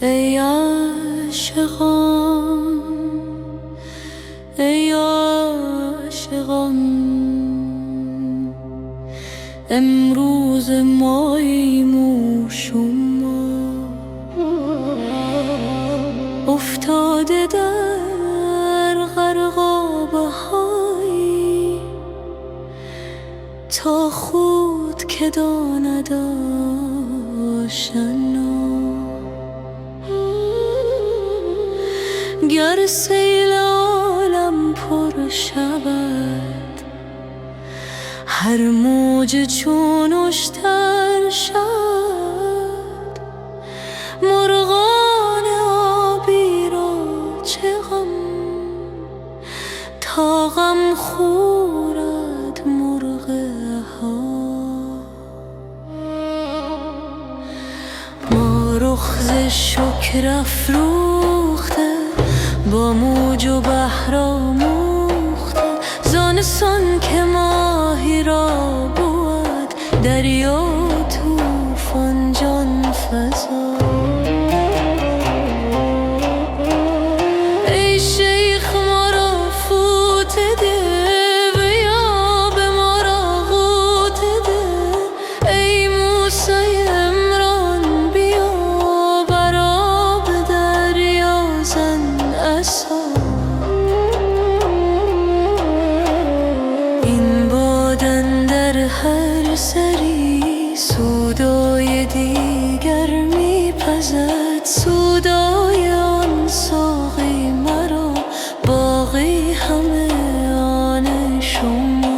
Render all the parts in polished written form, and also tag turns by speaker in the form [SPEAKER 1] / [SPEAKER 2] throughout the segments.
[SPEAKER 1] ای عاشقان ای عاشقان، امروز ماییم و شما افتاده در غرقابه هایی، تا خود که داند آشنا. گر سیل عالم پر شود، هر موج چون اشتر شد، مرغان آبی را چه غم، تا غم خورد مرغ ها. ما رخ ز شکر افروخته، با موج و بحر آموخته، زانسان که ماهی را بود دریا طوفان جان فزا. ای شیخ ما را فوته ده و یا به ما را غوطه ده، ای موسی عمران بیا بر آب دریا زن عصا. این بادن در هر سری سودای دیگر میپزد، سودای آن ساقی مرا باقی همه آن شما.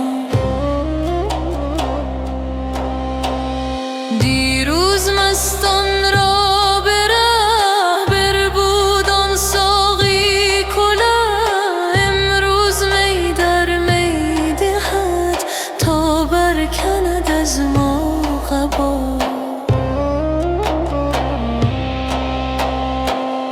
[SPEAKER 1] دیروز مستان را به ره بربود آن ساقی کله، امروز می در می دهد تا برکند از ما قبا.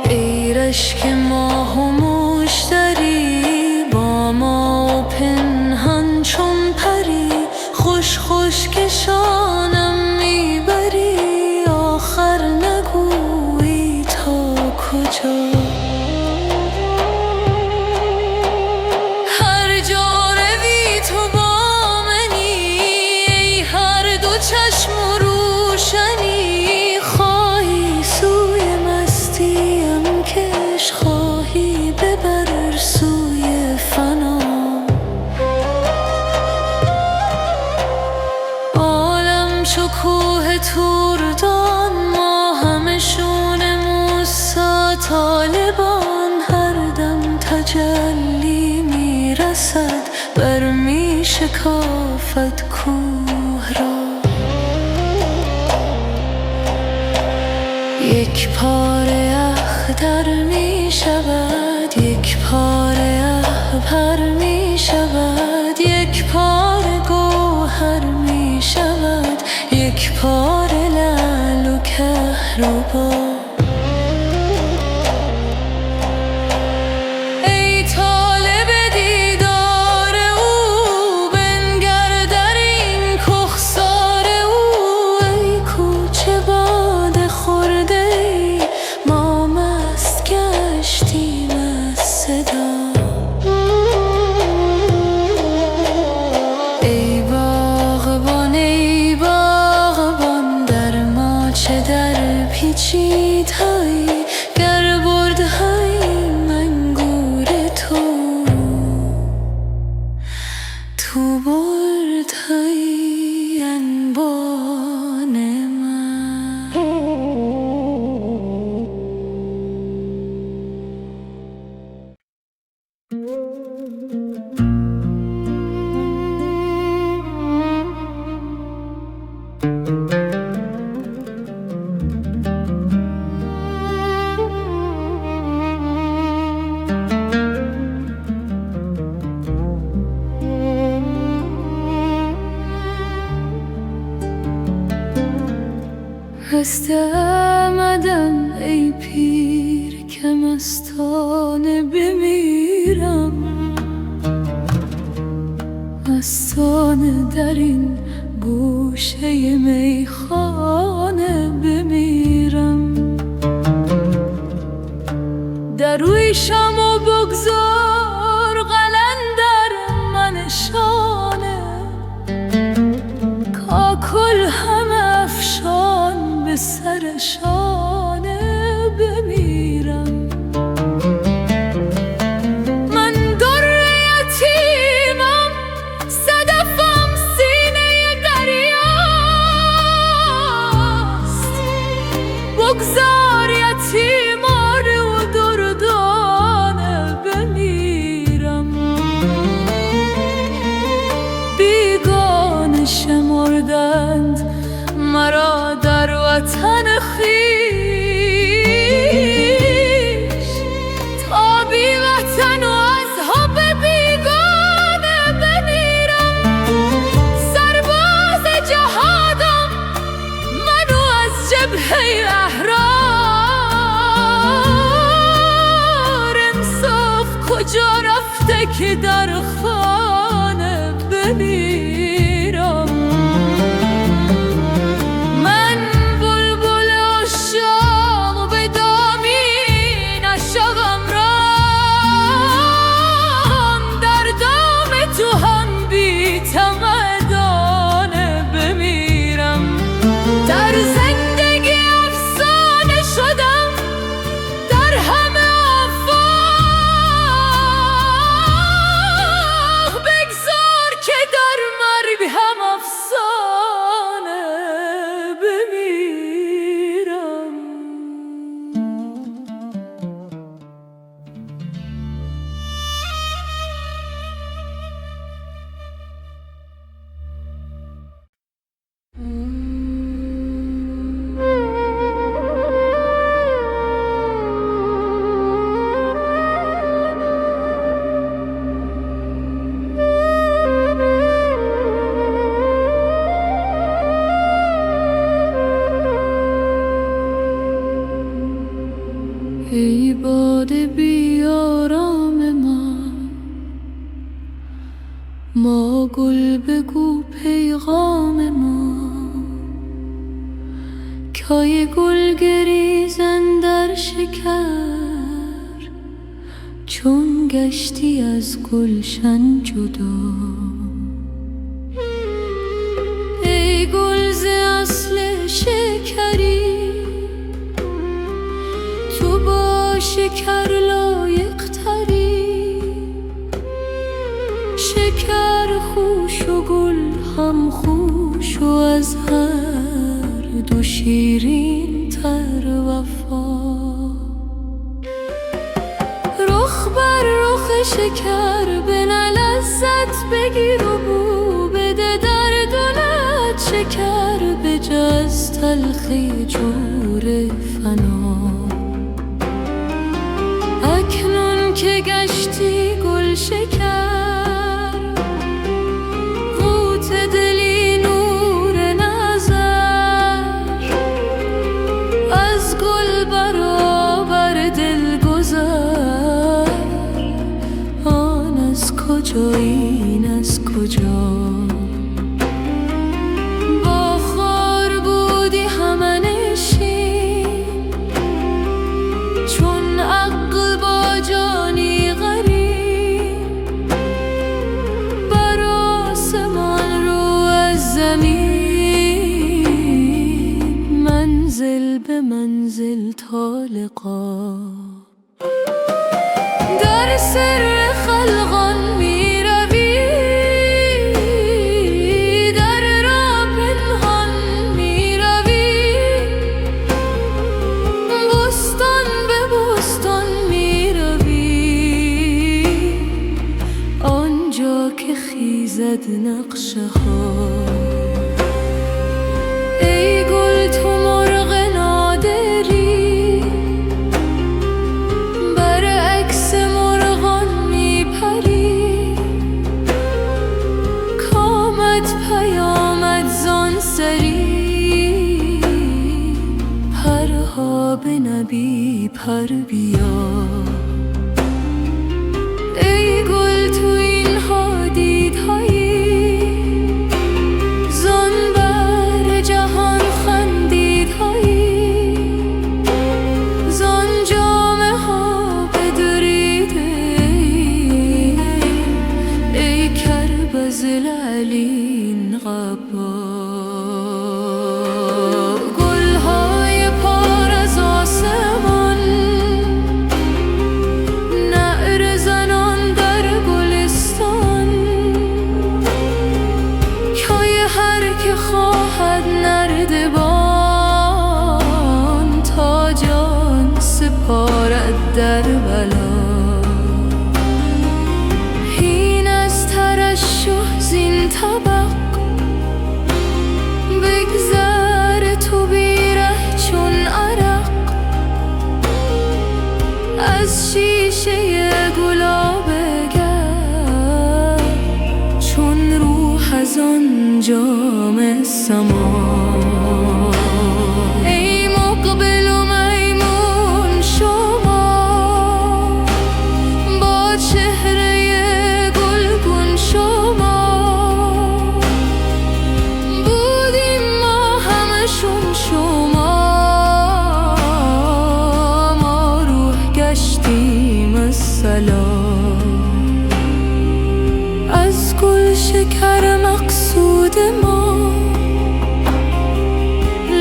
[SPEAKER 1] ای رشک ماه و مشتری، با ما پنهان چون پری، خوش خوش کشانم میبری، آخر نگویی تا کجا. هر جا روی تو با منی، ای هر دو چشم و روشنی، خواهی سوی مستیم کش، خواهی ببر سوی فنا. عالم چو کوه توردان، ما همه شون موسی طالبان، هر دم تجلی میرسد بر می شکافد کوه را. یک پاره اخضر می شود، یک پاره عبهر می شود، یک پاره گوهر می شود، یک پاره لعل و کهربا. ای طالب دیدار او، بنگر در این کهسار او، ای کوچه باده خورده ای، ما مست گشتیم از صدا. ای باغبان ای باغبان، در ما چه در پیچید هایی، گر برده هایی منگور تو برد هایی انبان من. خسته آمدم ای پیر که مستانه بمیرم، مستانه در این گوشه میخانه بمیرم. پیشم و بگذار قلندر منشانه، کاکل هم افشان به سر شانه بمیرم. من در یتیمم، صدفم سینه دریاست، بگذار یتیمانه و دردانه بمیرم. بیگانه شمردند مرا در وطن خویش، تا بی وطن و از حب بیگانه بمیرم. سرباز جهادم منو از جبهه احرار، انصاف کجا رفته که در خانه بمیرم. من بلبل عشاق به دامی نشوم رام، در دام تو هم بی طمع دانه بمیرم. در زندگی افسانه شدم، در همه آفاق بگذار که در مرگ هم افسانه بمیرم. ای باد بیارام ما گل بگو پیغام ما، کای گل گریزن در شکر، چون گشتی از گلشن جدا. ای گل ز اصل شکری، تو با شکر لایق تری، شکر خوش و گل هم خوش و از هر دو شیرین تر وفا. رخ بر رخ شکر بنه لذت بگیر و بو بده در دلت شکر، بجز تلخی جور فنا. اکنون که گشتی گل شکر، قوت دلی نور نظر، از گل برابر دل گذر. آن از کجا این از کجا، با خار بودی همنشین، چون عقل با جانی غریب، بر آسمان رو از زمین، منزل به منزل تا لقا. در سر خلقان می روی، در راه پنهان می روی، بستان به بستان می روی، آنجا که خیزد نقشه ها. ای گل تو مرغ نادری، برعکس مرغان می پری، کامد پیامد زان سری، پرها به نبی پر بیا. ای گل تو این ها دیدهایی، زان بر جهان خندیدهایی، زان جامه ها به در بلا. هین از ترشح زین طبق بگذر تو بیره چون عرق. از شیشه گلاب گر چون روح از آن جام سما. ای مقبل و میمون شما با چهره گلگون شما. بودیم ما همشون شما، ما روح گشتیم السلام. از گل شکر مقصود ما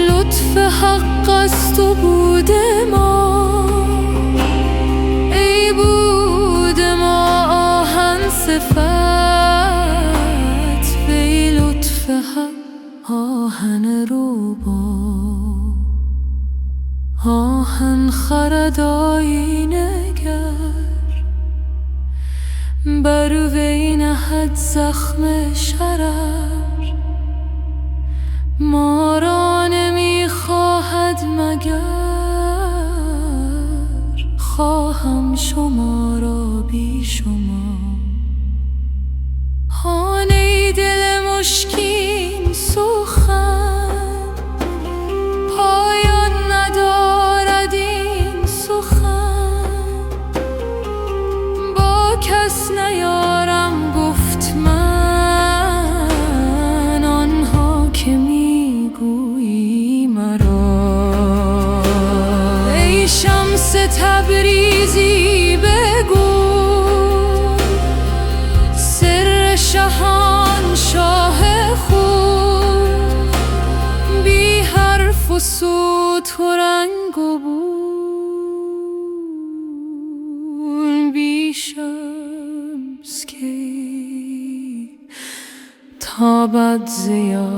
[SPEAKER 1] لطف حق است و بود ما. ای بود ما آهن صفت وی لطف حق آهن روبا. آهن خرد آینه گر بر وی نهد زخم شرر. ما را نمی خواهد مگر خواهم شما را بی شما. هان ای دل مشکین سخن پایان ندارد این سخن. با کس نیارم گفت من آنها که میگویی مرا. ای شمس تبریزی بگو سر شاهنشاه خود بی حرف و صوت و رنگ و بوی. بی شمس کی تابد ضیا.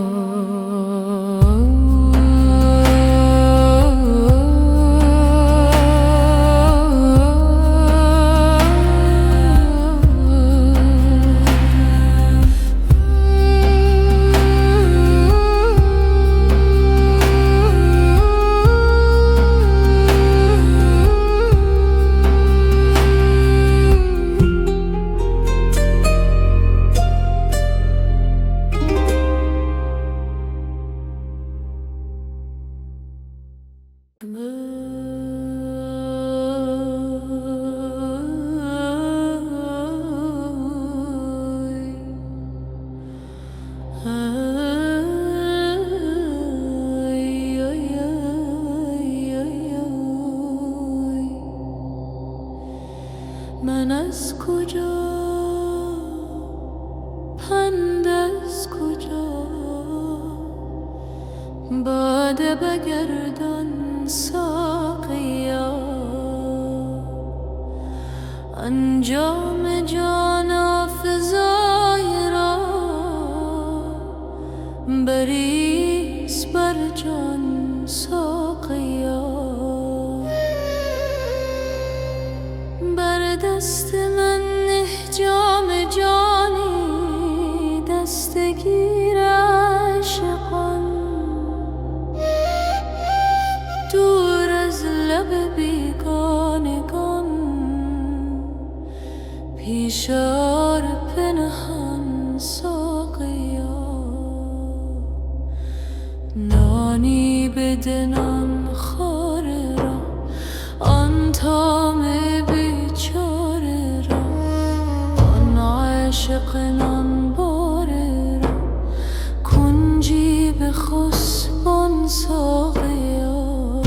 [SPEAKER 1] من از کجا پند از کجا باده بگردان ساقیا. انجام جان آفزای را بریز بر جان ساقیا. بر دست من نه جام جانی دستگیر عاشقان. دور از لب بیگانگان پیشار پنهان ساقیا. نانی بده نان خواره را آن طعم بیچاره را. آن عاشق نان باره را کنجی به خسبان ساقیا.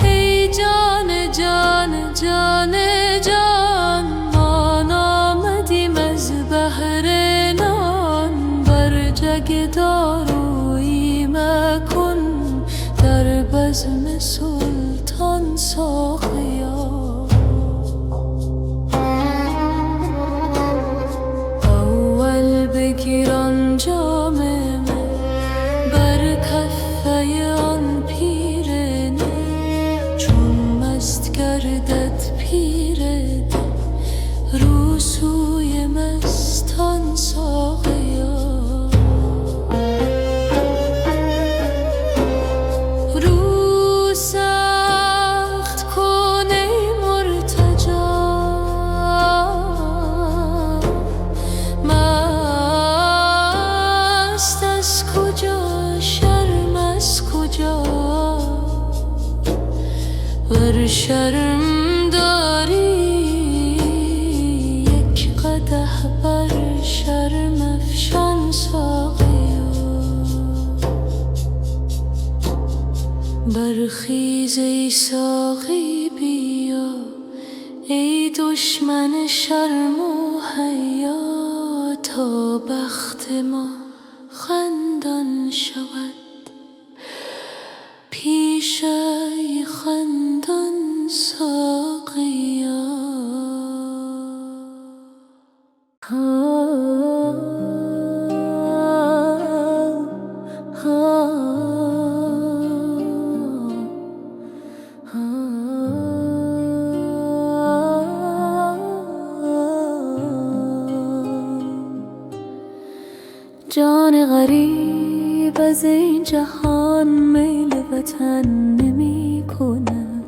[SPEAKER 1] ای جان جان جان جان ما نامدیم از بحر نان. بر جگ دارویی مکن در بزم سلطان ساقیا. اول بگیر آن جام من بر کفه آن پیر شرم داری، یک قدح بر شرم افشان ساقیا. برخیز ای ساقی بیا، ای دشمن شرم و حیا، تا بخت ما خندان شود پیش ای خندان ساقیا. جان غریب از این جهان میل وطن نمی کند،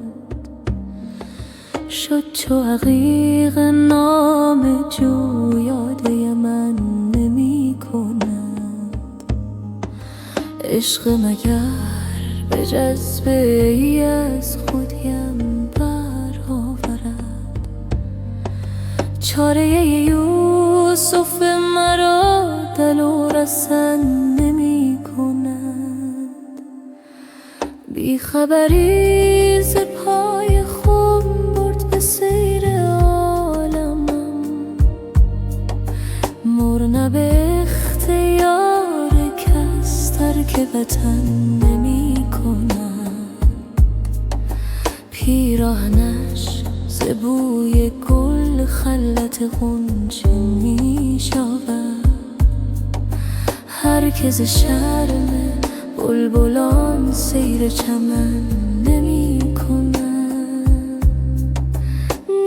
[SPEAKER 1] شد چو عقیق نام جو یاد من نمی کند. عشق مگر به جذبه ای از خودیم برآورد، چاره یوسف مرا دل و رسن نمی کند. بی خبری ز پای خم برد به سیر عالمم، مر به اختیار کس ترک وطن نمی کند. پیراهنش ز بوی گل خلعت غنچه می شود، هر که ز شرم بلبلان سیر چمن نمی کند.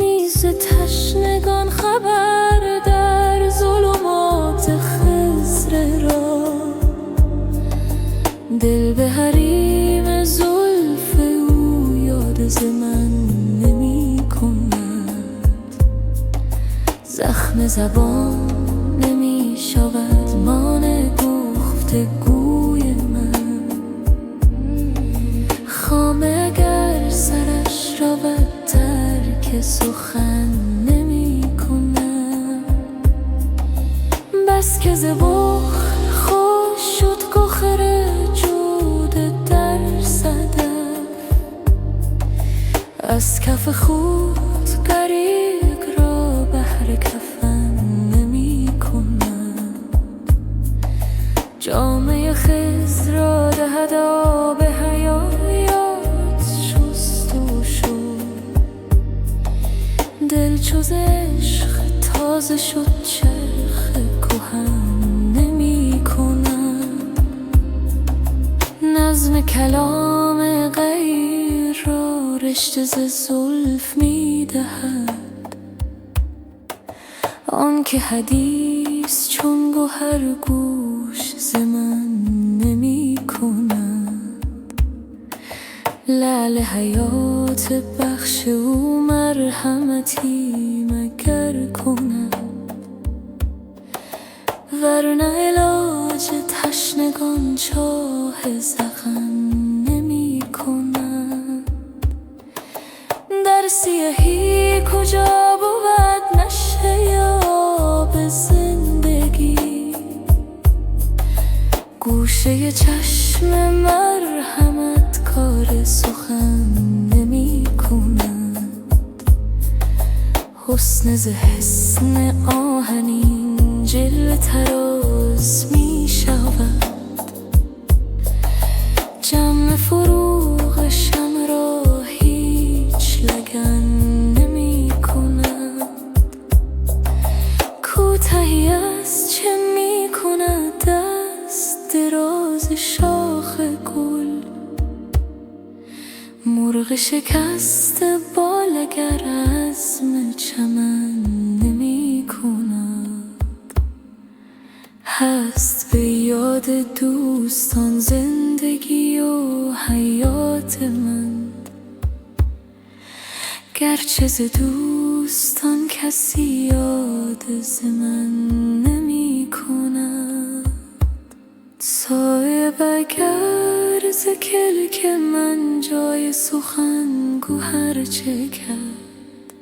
[SPEAKER 1] نیز تشنگان خبر در ظلمات خضر را، دل به حریم زلف او یاد ز من نمی کند. زخم زبان نمی شود مانع گفتگوی من، خامه اگر سرش رود ترک سخن نمی کند. بس که ز بخل خوش شد گوهر جود در صدف، از کف خود غریق را بهر کفن نمی کند. جامه خضر را دهد آب حیات شست و شد، دل چو ز عشق تازه شد چرخ کهن نمی کند. نظم کلام غیر را رشته ز زلف می دهد، آن که حدیث چون گوهر گوش ز من نمی کند. لعل حیات بخش او مرحمتی مگر کند، ورنه علاج تشنگان چاه زغن نمی کند. در سیاهی کجا بود نشأه آب زندگی، گوشه چشم مرحمت کار سخن نمی کند. حسن ز حصن آهنین جلوه طراز می شود، جمع فروغشم را هیچ لگن نمی کند. کوتهی از چه می کند دست دراز شاخ گل، مرغ شکست بال اگر عزم چمن نمی کند. هست به یاد دوستان زندگی و حیات من، گرچه ز دوستان کسی یاد ز من نمی کند. صایب اگر ز کلک من جای سخنگو هرچه کرد،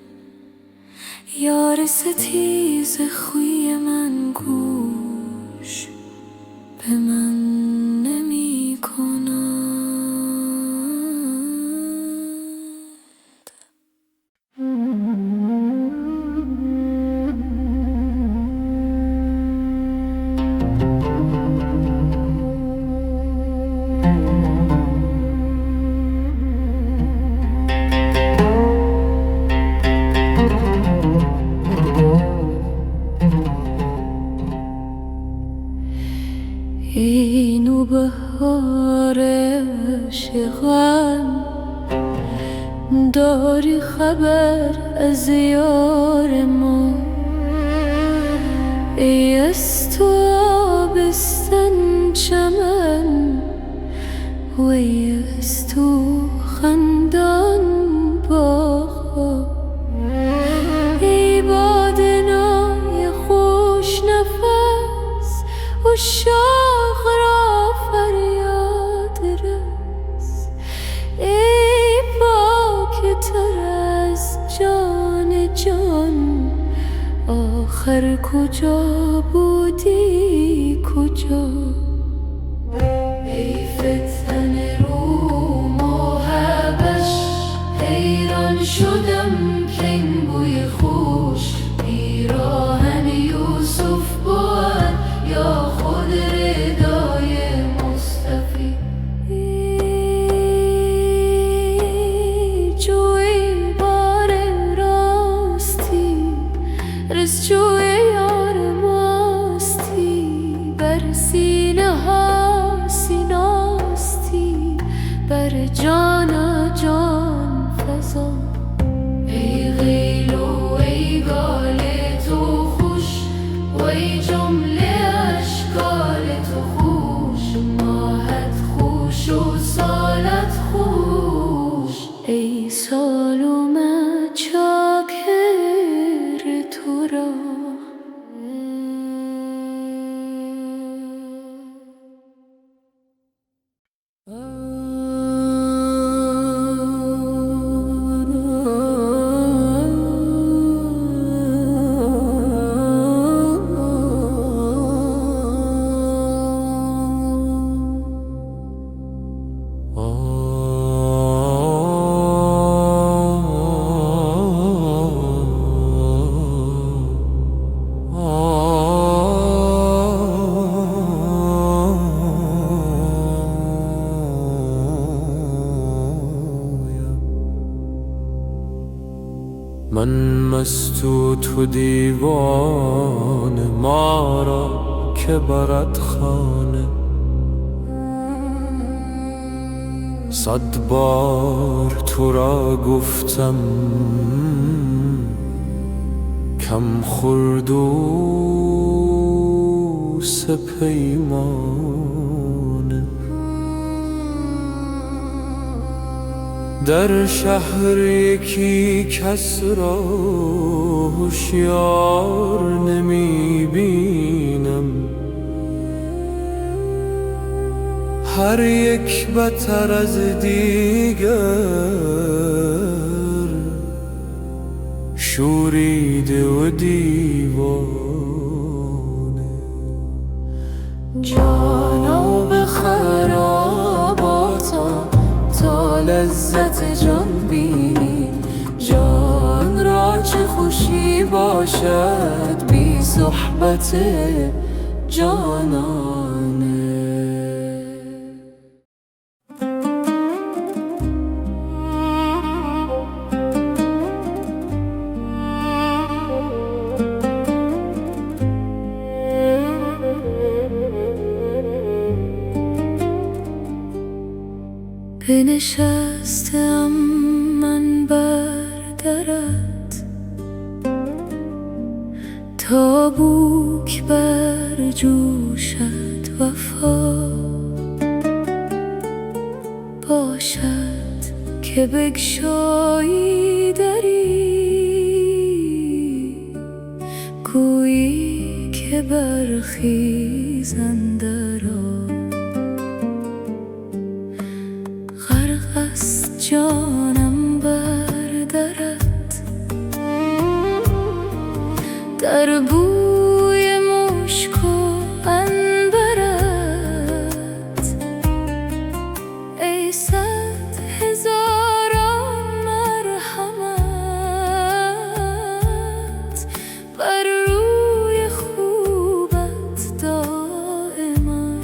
[SPEAKER 1] یار ستیز خوی من گوش به من نمی کند. اینو بهار عشقم، داری خبر از یار ما؟ ای از تو آبستن چمن و ای از تو خندان باغ‌ها، ای بادنای خوش نفس و شاخ را فریاد رس، ای پاک تر از جان جان، آخر کجا بودی کجا؟ ای فتن روم و حبش، حیران شدم که این بوی خوش پیراهن یوسف بود یا خود ردای مصطفی. جوی بار راستی، رسجوی یار ماستی، بر سینه ها سیناستی، بر جان جان فضا. ای غیل و ای گال تو خوش و ای جمله اشکال تو خوش، ماهت خوش و سالت خوش، ای سالوم چاکر تو را.
[SPEAKER 2] من مست و تو دیوانه، ما را که برد خانه. صد بار تو را گفتم کم خورد و سپیمانه. در شهر یکی کس را هوشیار نمی بینم، هر یک بتر از دیگر شوریده و دیوانه.
[SPEAKER 1] جانا به خراباتا تا لذت جان بینی، جان را چه خوشی باشد بی صحبت جانانه. بنشستم من بر درت تا بوک بر جوشت وفا باشد که بگشایی دری، گویی که برخیزند را جانم بردرد، در بوی مشک و عنبرت. ای صد هزاران مرحمت بر روی خوبت دائما.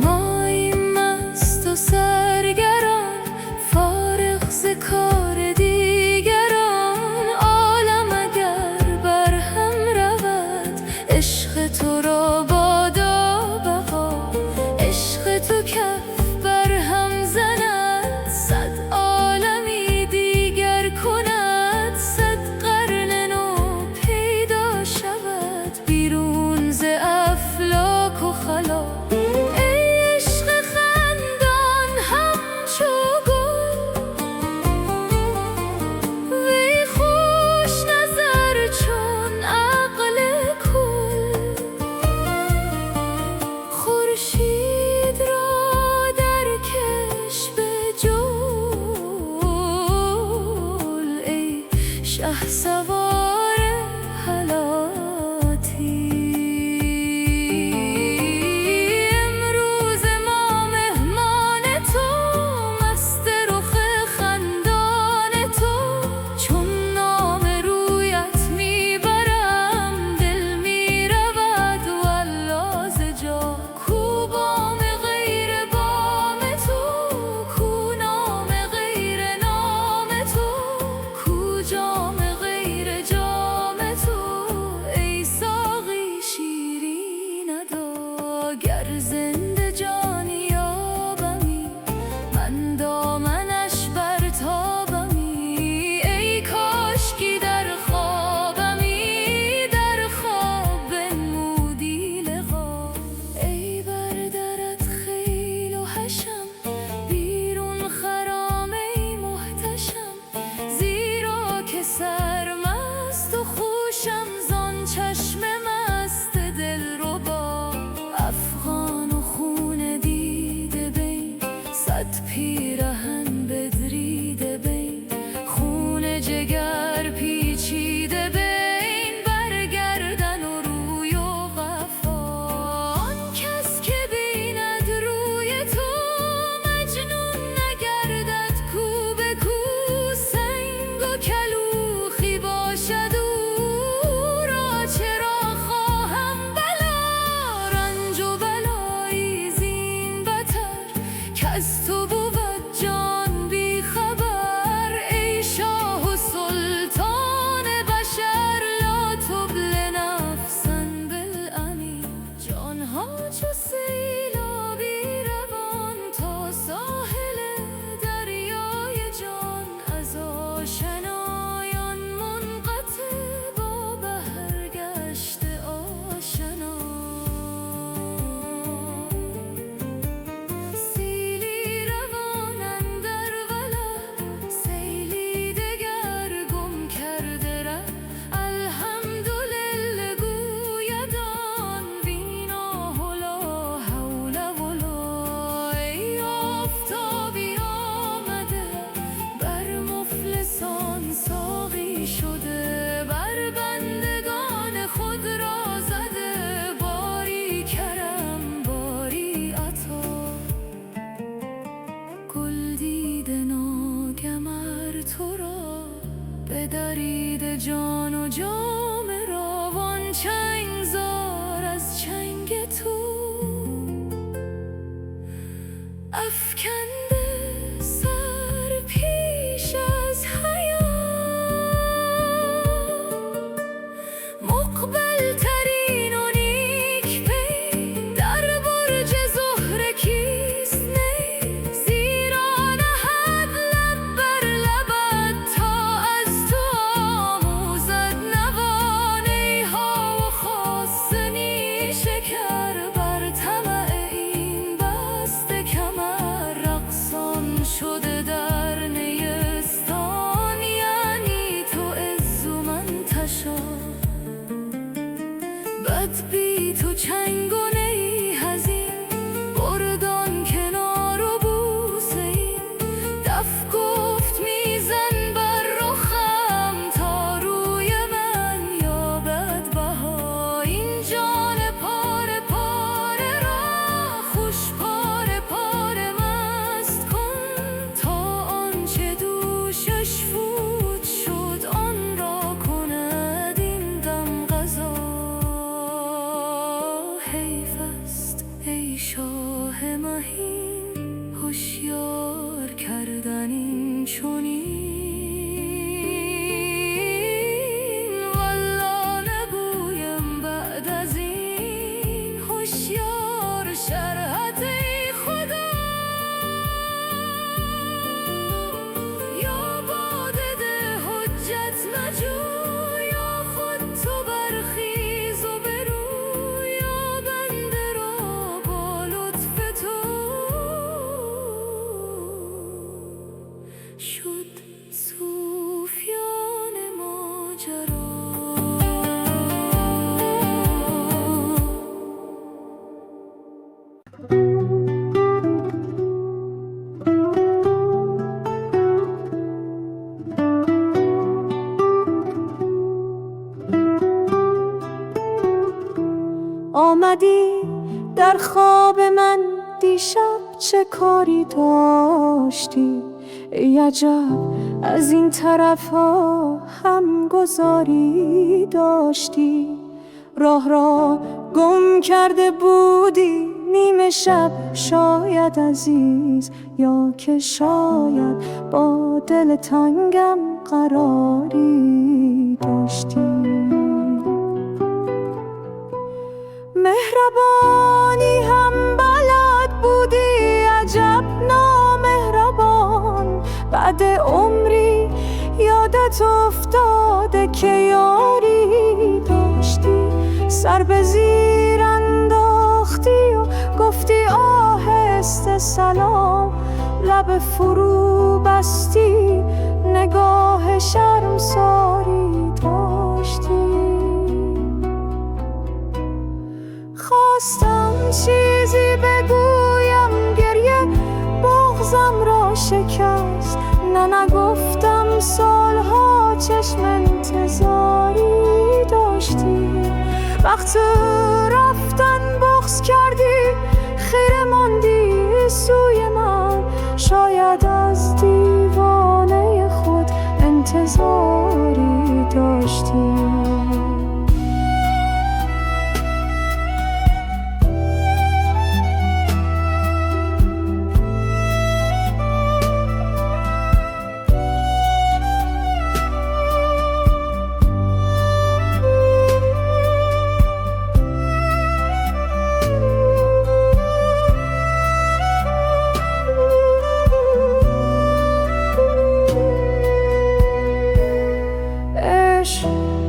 [SPEAKER 1] مایی مست و سرگران، فارغ ز کار دیگران. عالم اگر بر هم رود، عشق تو را بادا بقا. عشق تو کف بر هم زند، صد عالمی دیگر کند. صد قرن نو پیدا شود، بیرون ز افلاک و خلا. ای عشق خندان همچو گل، وی خوش نظر چون عقل کل. خورشید را درکش به جول، ای شهسوار حلاتی. امروز ما مهمان تو، مست رخ خندان تو. چون نام رویت میبرم، دل میرود والله ز جا. کو بام غیر بام تو، کو نام غیر نام تو. کو جام غیر جام تو، ای ساقی شیرین ادا. گر زنده جانی یابمی، من دامنش برتابمی. ای کاشکی در خوابمی، در خواب بنمودی لقا. ای بر درت خیل و حشم، بیرون خرام ای محتشم. زیرا که سرمست و خوشم، زان چشم مست دلربا. افغان و خون دیده بین، صد پیرهن بدریده بین. خون جگر پیچیده بین، بر گردن و روی و قفا. آن کس که بیند روی تو، مجنون نگردد کو به کو. سنگ و کلوخی باشد او را، چرا خواهم بلا. رنج و بلایی زین بتر، کز تو بود جان بی خبر. ای شاه و سلطان بشر، لا تبل نفسا بالامین. جانها چو سیلابی روان، تا ساحل دریای جان. از آشنایان منقطع، با بحر گشته آشنا. سیلی روان اندر وله، سیلی دگر گم کرده ره. الحمدلله گوید آن، بینا و لا حول ولا. ای آفتابی آمده، بر مفلسان ساقی شده. بر بندگان خود را زده، باری کرم باری عطا. گل دیده ناگم ار تو را، بدرید جان و جام را. وان چنگ زار از چنگ تو، افکنده سر پیش از حیات. مقبل ترین و نیک پی، در برج زهره کیست نی. زیرا نهد لب بر لبت، تا از تو آموزد نوا. نیها و خاصه نیشکر، بر طمع این بسته کمر. رقص ای شاه مهین هوشیار کردن این چنین، والله نگویم بعد از این هوشیار شرحت ای خدا. یا باده ده حجت مجو، یا خود تو برخیز و برو، یا بنده را با لطف تو شد صوفیان ماجرا.
[SPEAKER 3] آمدی در خواب من دیشب، چه کاری داشتی؟ ای عجب از این طرف ها هم گذاری داشتی. راه را گم کرده بودی نیمه شب شاید عزیز، یا که شاید با دل تنگم قراری داشتی. مهربانی هم بلد بودی، عجب نامهربان. بعد عمری یادت افتاده که یاری داشتی. سر به زیر انداختی و گفتی آهسته سلام، لب فرو بستی نگاه شرمساری داشتی. خواستم چیزی بگویم، گریه بغضم را شکست. نگفتم سالها چشم انتظاری داشتی. وقت رفتن بغض کردی، خیره ماندی سوی من. شاید از دیوانه خود انتظاری داشتی.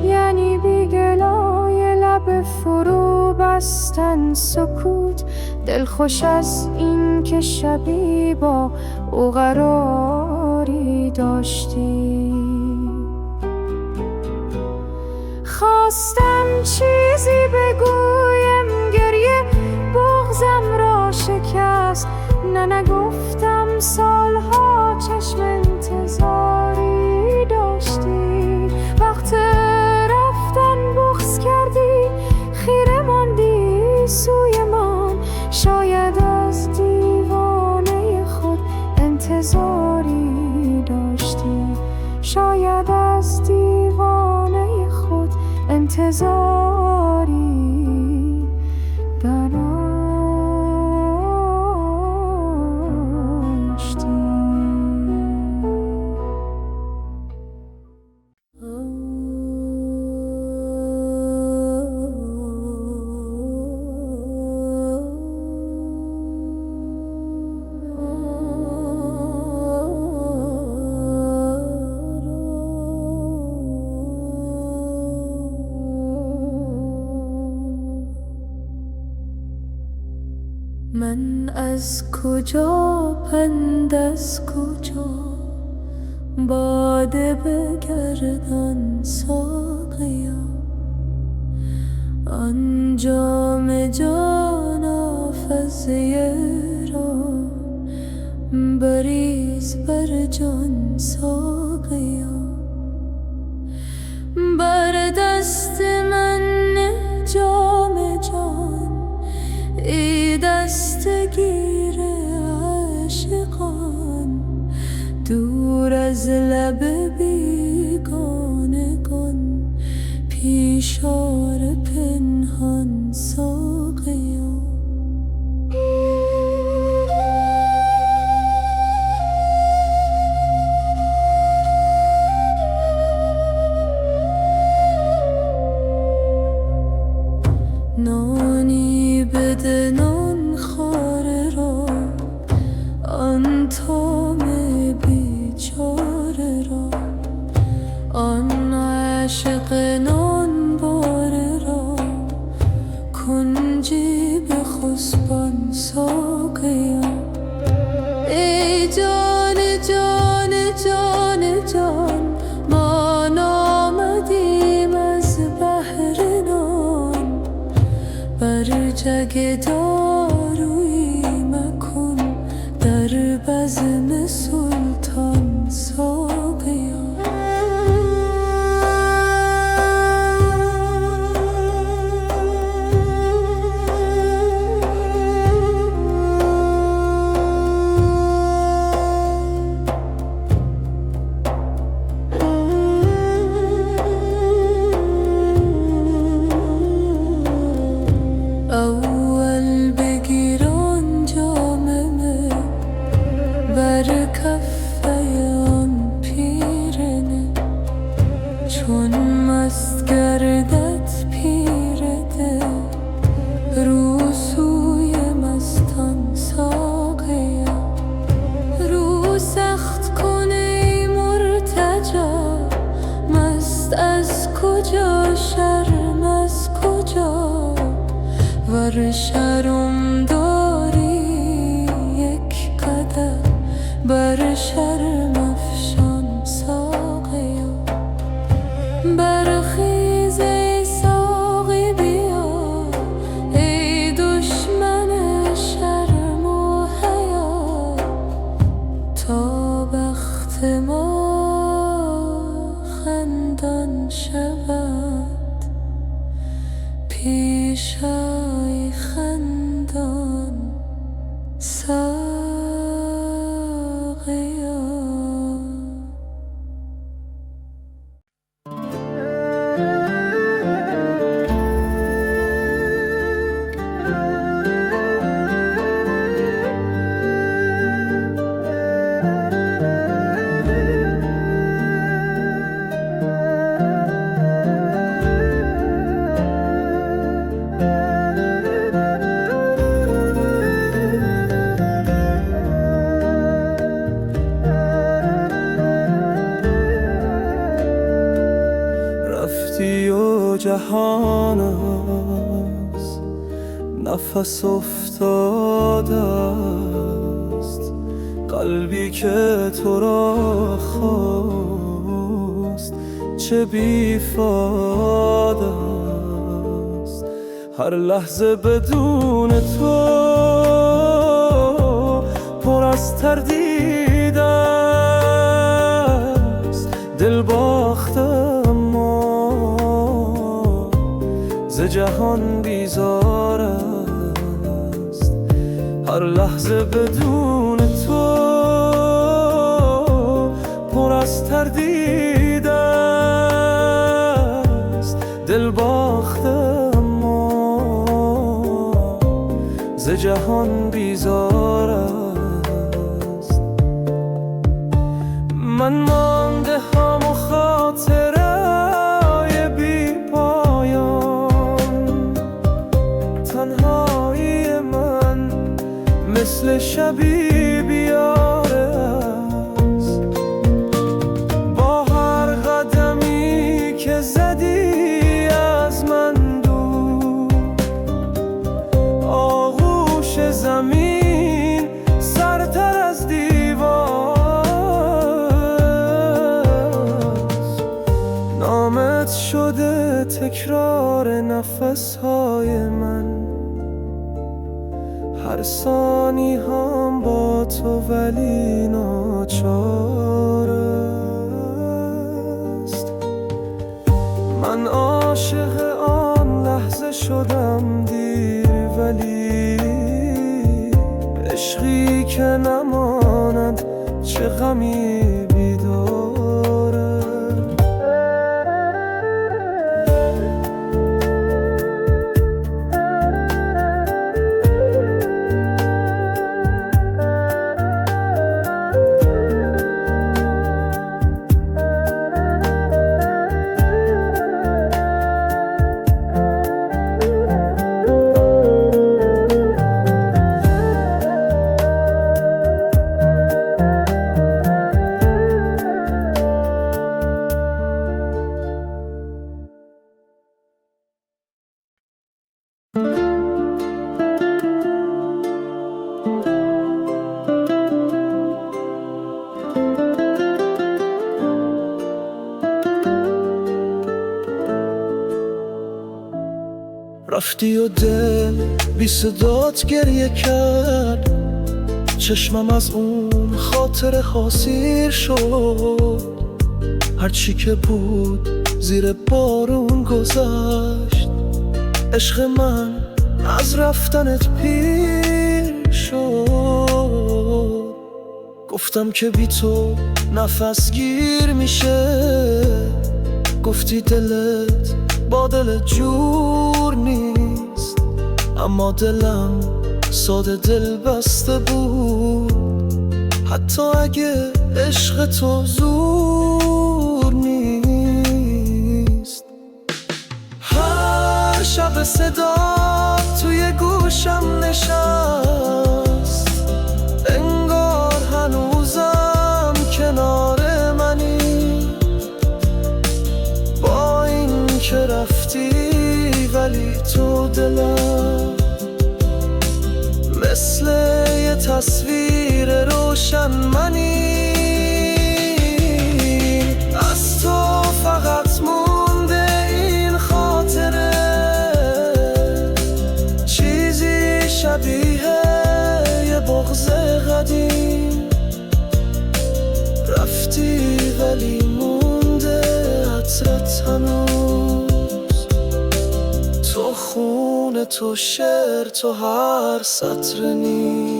[SPEAKER 3] یعنی بیگلای لب فرو بستن سکوت، دلخوش از این که شبی با او قراری داشتی. خواستم چیزی بگویم، گریه بغضم را شکست. نگفتم سالها چشم انتظاری داشتی. وقت رفتن بغض کردی، خیره ماندی سوی من. شاید از دیوانه خود انتظاری داشتی. شاید از دیوانه خود انتظاری داشتی.
[SPEAKER 1] من از کجا پند از کجا باده بگردان ساقیا. آن جام جان آفزه را بریز بر جان ساقیا. بر دست من جام جان، ای دستگیر عاشقان. دور از لب بیگانگان، پیشار پنهان ساقیا. عاشق نان باره را کنجی به خسبان ساقیا. ای جان جان جان جان، ما نامدیم از بحر نان. بر جگ دارویی مکن در بزم سلطان ساقیا. اول بگیران جاممه بر کفه آن پیرنه، چون مست گردت پیرده رو سوی مستان ساقیا. رو سخت کن ای مرتجا، مست از کجا شرم از کجا. ور شرم داری یک قدم بر شرم افشان ساقیا. برخیز ای ساقی بیا، ای دشمن شرم و حیا. تا بخت ما خندان شود پیش ای خندان ساقیا.
[SPEAKER 2] رفتی و جهان است نفس افتاده است، قلبی که تو را خواست چه بیفاده است. هر لحظه بدون تو پر از تردید است. دل باخته ز جهان بیزار است. هر لحظه بدون تو پر از تردید است. دل باخته اما ز جهان بیزار است. من مانده هم و خاطره مثل شبی بیاره است. با هر قدمی که زدی از من دور، آغوش زمین سرتر از دیوار. نامت شده تکرار نفسهای من، هر ثانی هم با تو ولی ناچار است. من عاشق آن لحظه شدم دیر، ولی عشقی که نماند چه غمی بیداره.
[SPEAKER 4] رفتی و دل بی صدات گریه کرد، چشمم از اون خاطر سیر شد. هرچی که بود زیر بارون گذشت، عشق من از رفتنت پیر شد. گفتم که بی تو نفس گیر میشه، گفتی دلت با دل جور نیست، اما دلم ساده دل بسته بود. حتی اگه عشق تو زور نیست. هر شب صدا توی گوشم نشست، انگار هنوزم کنار منی. با این که رفتی ولی تو دلم مثل یه تصویر روشن منی. از تو فقط مونده این خاطره، چیزی شبیه یه بغض قدیم. رفتی ولی مونده عطرت هنوز، تو خون، تو شعر، تو هر سطر نی.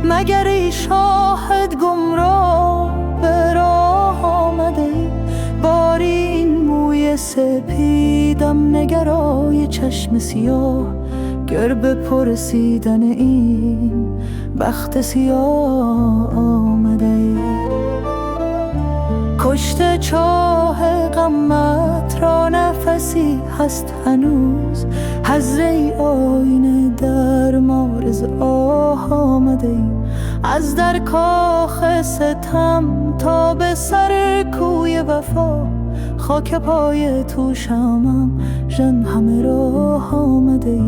[SPEAKER 3] مگر ای شاهد گمراه به راه آمده، باری این موی سپیدم نگرای چشم سیاه، گر به پرسیدن این بخت سیاه آمده. کشته چاه غمت را نفسی هست هنوز، حضره آینه در مارز آه آمده. از در کاخ ستم تا به سر کوی وفا، خاک پای توشمم ژن همه راه آمده.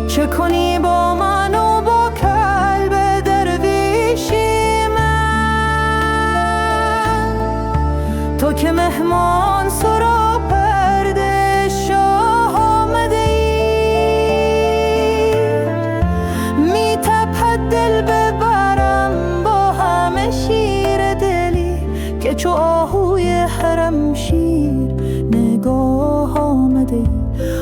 [SPEAKER 3] چه کنی با من و با کلب درویشی من، تو که مهمان سرا پرده شاه آمده ای. می تپد دل ببرم با همه شیر دلی، که چو آهوی حرم شیر نگاه آمده ای.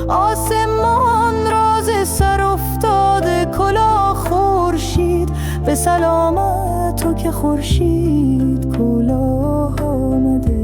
[SPEAKER 3] آسمان راز سر افتاده کلاه خورشید، به سلامت تو که خورشید کلاه آمده.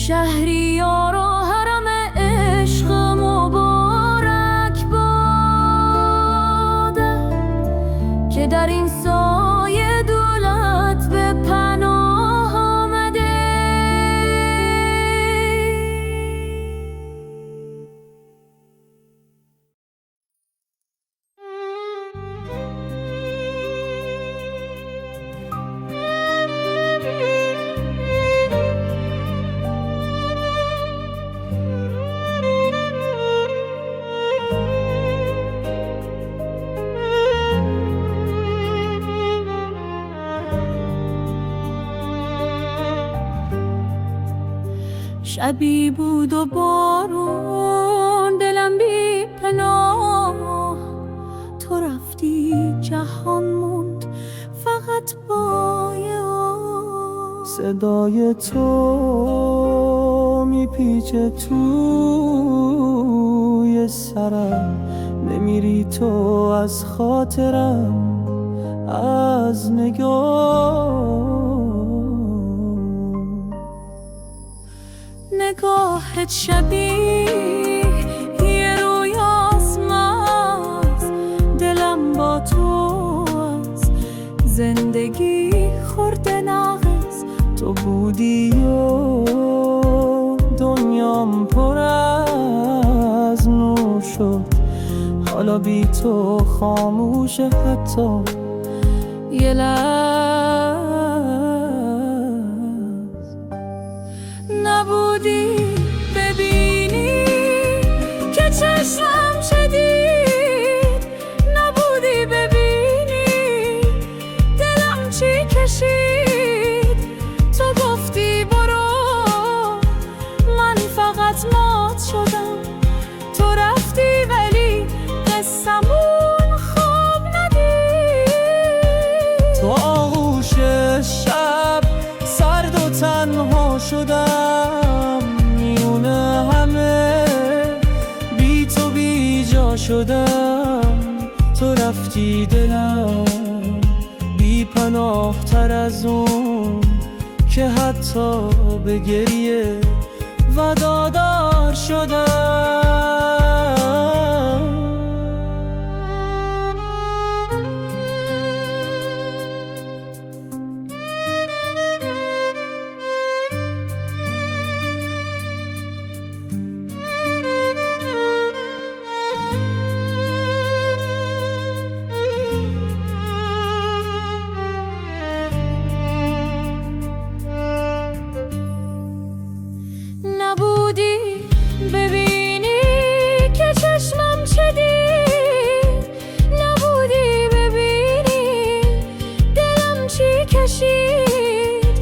[SPEAKER 1] شهریارا حرم عشق مبارک باده که در این سایه دولت به پناه آمده. شبی بود و بارون، دلم بی پناه، تو رفتی جهان موند فقط با یاد.
[SPEAKER 3] صدای تو میپیچه توی سرم، نمیری تو از خاطرم، از
[SPEAKER 1] نگاهت شبیه یه رویاست مست، دلم با تو از زندگی خورده نغز.
[SPEAKER 3] تو بودی و دنیام پر از نور شد، حالا بی تو خاموشه حتی
[SPEAKER 1] یه نبودی ببینی که چشمم شدید، نبودی ببینی دلم چی کشید. تو گفتی برو، من فقط مات شدم، تو رفتی ولی قصمون خواب ندید.
[SPEAKER 3] تو آغوش شب سرد و تنها شدم، میونه همه بی تو بی جا شدم. تو رفتی دلم بی پناه تر از اون که حتی به گریه ودادار شدم.
[SPEAKER 1] نبودی ببینی که چشمم چدید، نبودی ببینی دلم چی کشید.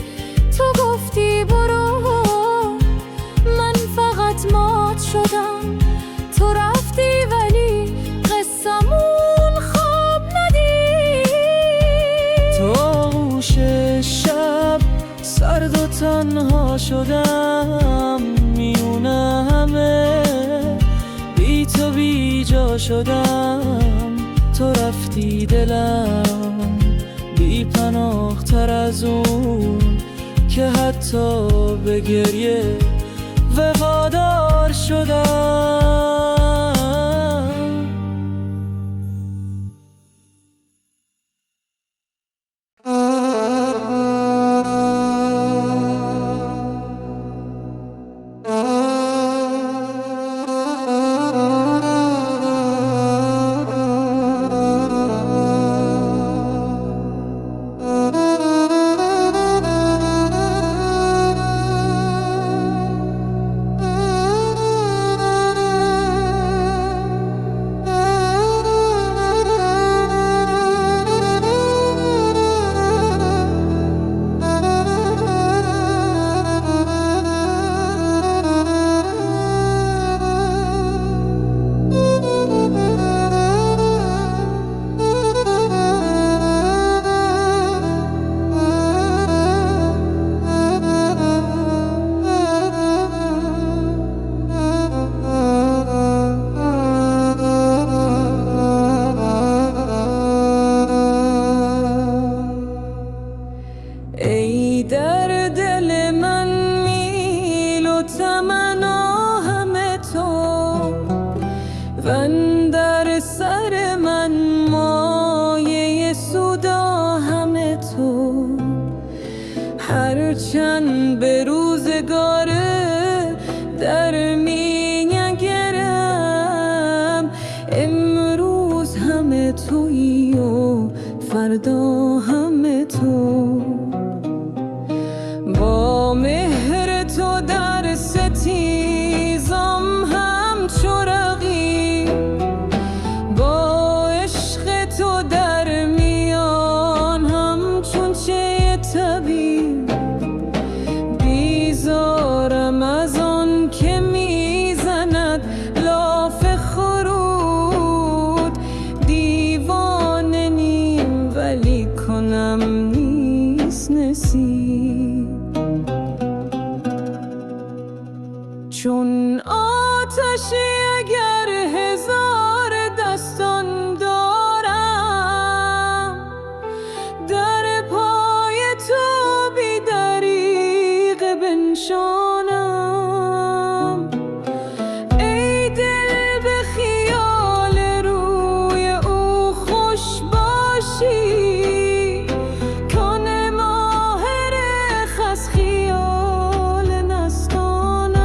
[SPEAKER 1] تو گفتی برو، من فقط مات شدم، تو رفتی ولی قصمون خواب ندید.
[SPEAKER 3] تو آغوش شب سرد و تنها شدم، میونه همه بی تو بی جا شدم. تو رفتی دلم بی پناه تر از اون که حتی به گریه وفادار شدم. هرچند به روزگار در می‌نگرم، امروز همه تویی و فردا همه تو. با مهر تو در ستیزم همچو رقیب، با عشق تو در میان همچون چه طبیب. بیزارم از آن که میزند لاف خرود، دیوانه نیم ولی کنم نیست نصیب. چون آتشی اگر هزار دستان دارم، در پای تو بی دریغ بنشانم. ای دل به خیال روی او خوش باشی، کن ماهر خس خیال نستانم.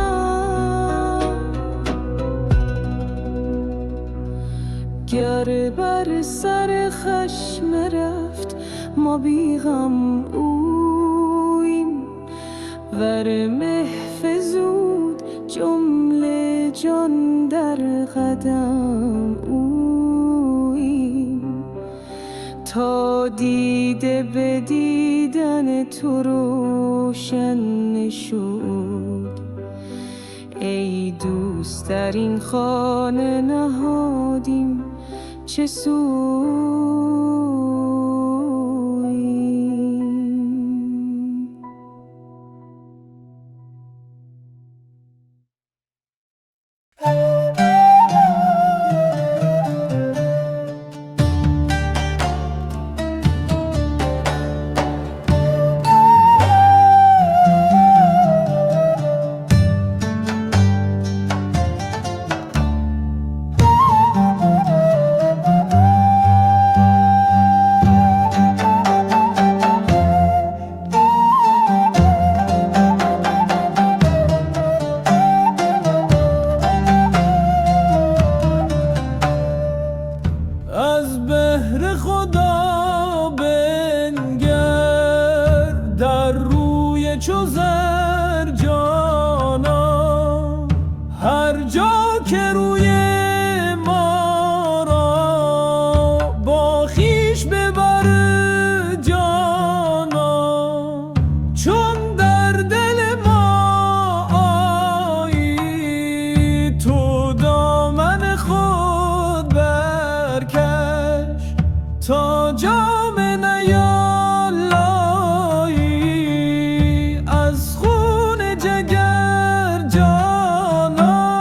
[SPEAKER 3] گر بر سر خشم رفت ما بیغم اویم، ور محفظود جمله جان در قدم اویم. تا دیده به دیدن تو روشن نشد، ای دوست در این خانه نهادیم چه سوییم.
[SPEAKER 2] از بهر خدا بنگر در روی چو زر جانا، هر جا که روی ما را با خویش ببر جانا. چون در دل ما آیی تو دامن خود برکش، تا جام نیالایی از خون جگر جانا.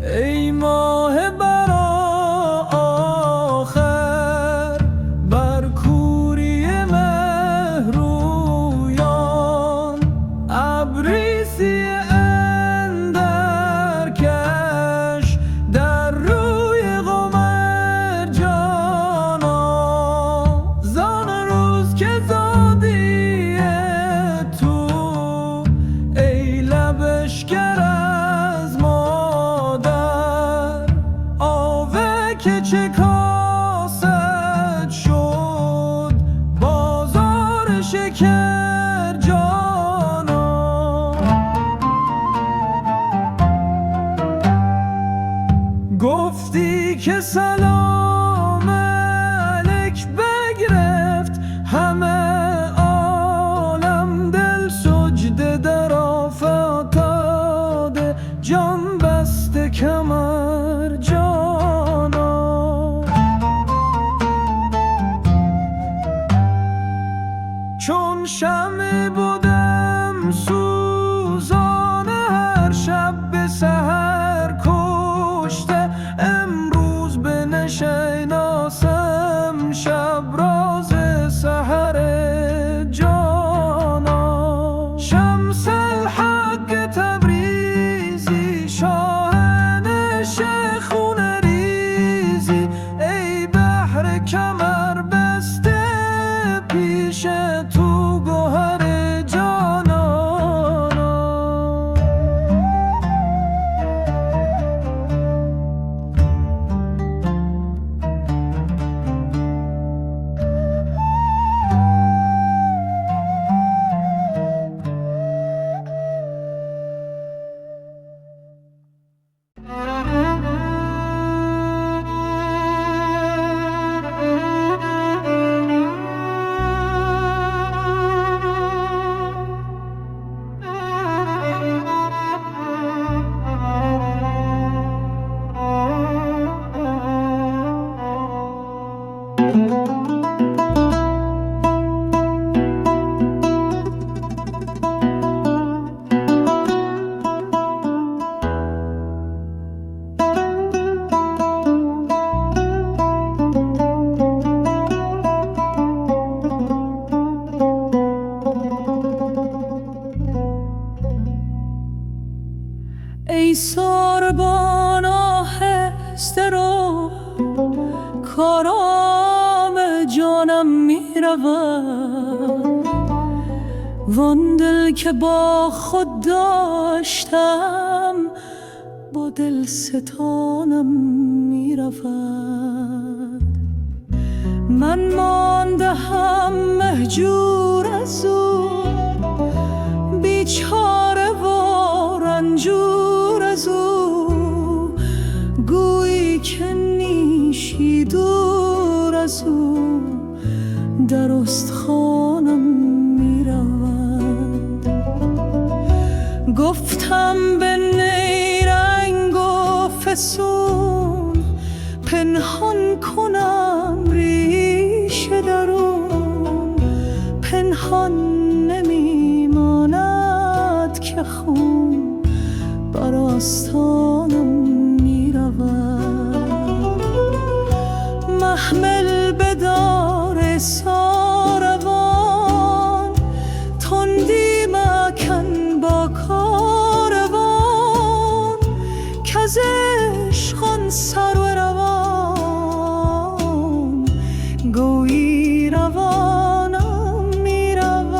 [SPEAKER 2] ای ماه برا آخر بر کوری مهرویان، ابریسی اندر کش در روی قمر جانا. زان روز که زادی تو ای لبشگر از مادر، آوه که چه کاسد شد بازار شکر جانا. گفتی که سلام علیک بگرفت همه عالم، دل سجده در آفتاده جان بسته کمر جانا. چون شمع بودم سوزان هر شب به سحر کشته، امروز به نشناسم شب راز سحر جانا. شمس الحق تبریز
[SPEAKER 4] آتش خون ریزی ای بحر کمر بسته پیش تو گوهر جانانا
[SPEAKER 1] ای ساربان آهسته رو کارام جانم می رود وان دل که با خود داشتم با دل ستانم می رود من مانده هم مهجور از او بیچاره و رنجور از او گویی که نیشی دور از او در استخوانم می رود گفتم به نیرنگ و فسون پنهان کنم ریشه درون پنهان نمی ماند که خون بر آستانم می رود محمل بدار ساروان تندی مکن با کاروان کز عشقان سر و روان گویی روانم می رود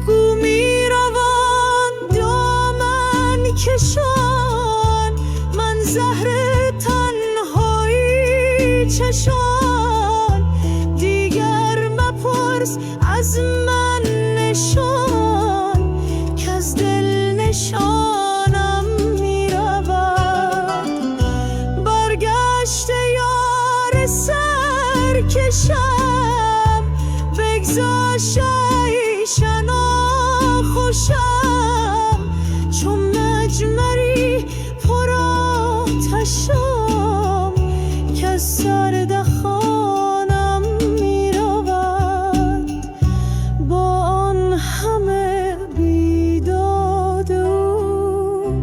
[SPEAKER 1] گو می روان دامن کشان من زهر تنهایی چشان دیگر مپرس از من نشان که از دل نشانم می رود برگشت یار سرکشم بگذاشت ایشنا خوشم چون مجمری پر آتشم که از سرد خانم می رود با آن همه بیداد او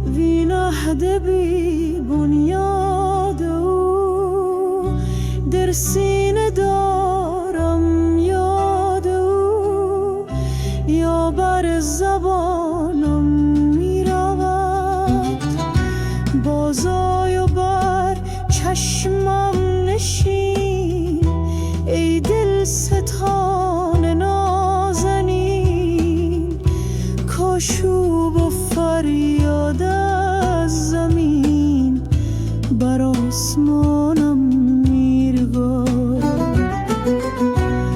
[SPEAKER 1] وین عهد بی بنیاد او در سینه دارم یاد او یا بر زبانم می رود بازای و بر چشمم نشین ای دل ستان نازنین کاشوب و فریاد از زمین بر آسمانم می رود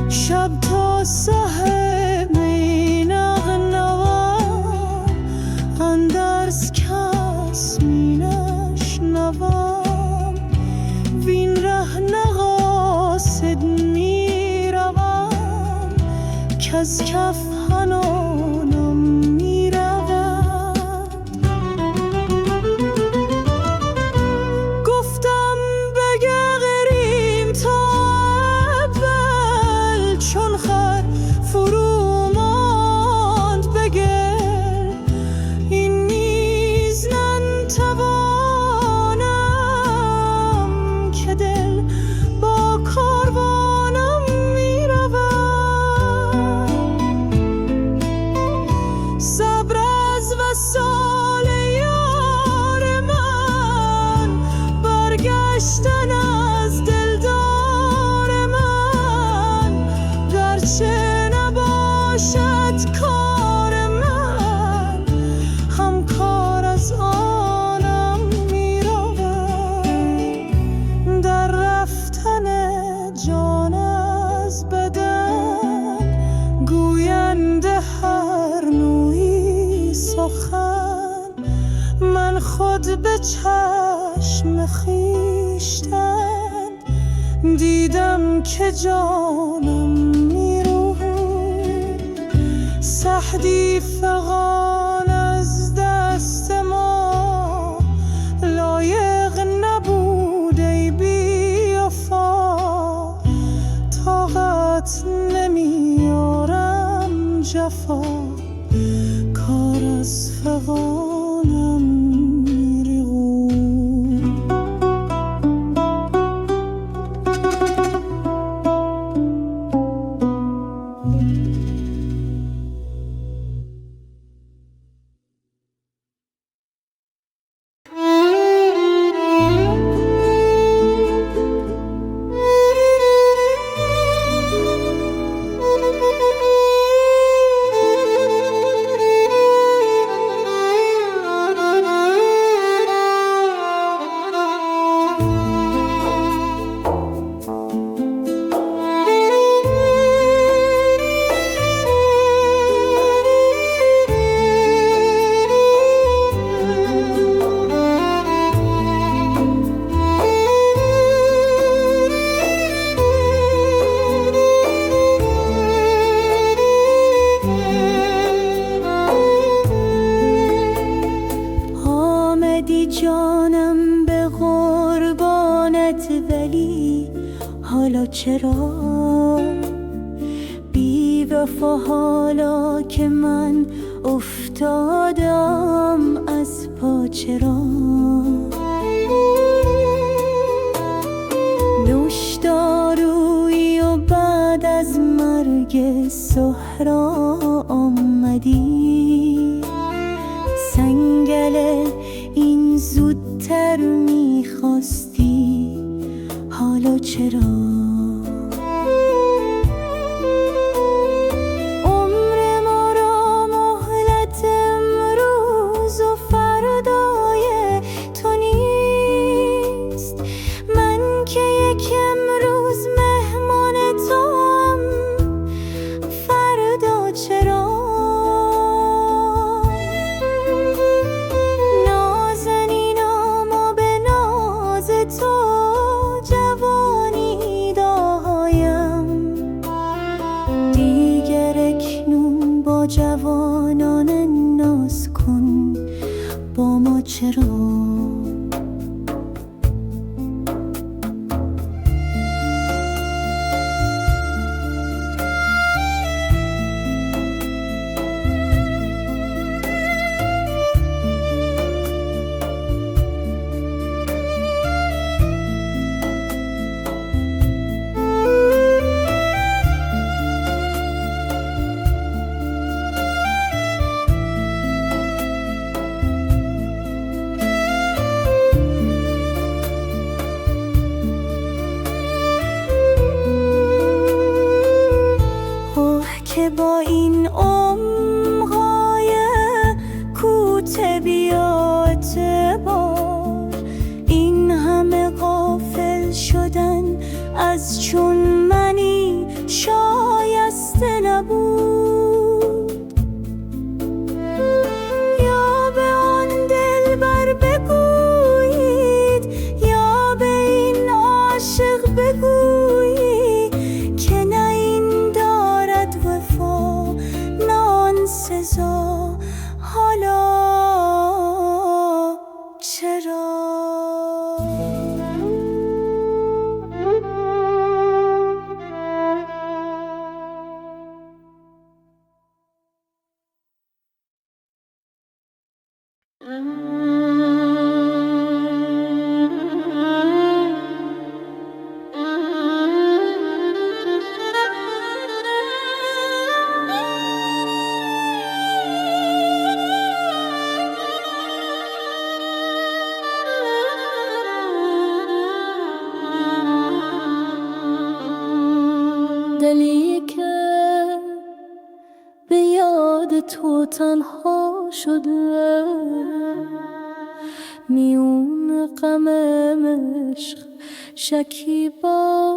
[SPEAKER 1] شب تا سحر می نغنوم اندرز کس می نشنوم وین ره نقاصد می روم کز کف حنانم می رود گفتم بگریم تا اول چون خر فرو ماند بگر این
[SPEAKER 3] من خود به چشم خویشتن دیدم که جانم میروید، سعدی فغان از دست ما لایق نبود ای بی وفا، طاقت نمیارم جفا، کار از فغانم میریغون. جانم به قربانت، ولی حالا چرا بی وفا، حالا که من افتادم از پا چرا؟ نوشدارویی و بعد از مرگ سهرا آمدی، سنگل این زودتر میخواستی، حالا چرا؟ عمر ما را مهلت امروز و فردای تو نیست، من که یک امروز مهمان توام، فردا چرا؟ جوانان ناز کن با ما چرا؟ که با این عمقای کوته بیا اعتبار، این همه غافل شدن از چون منی شایسته نبود. یا به آن دلبر بگویید، یا به این عاشق بگویی که نه این دارد وفا، نه آن سزا، حالا چرا؟ دلی که به یاد تو تنها شده، میون غم عشق شکیبا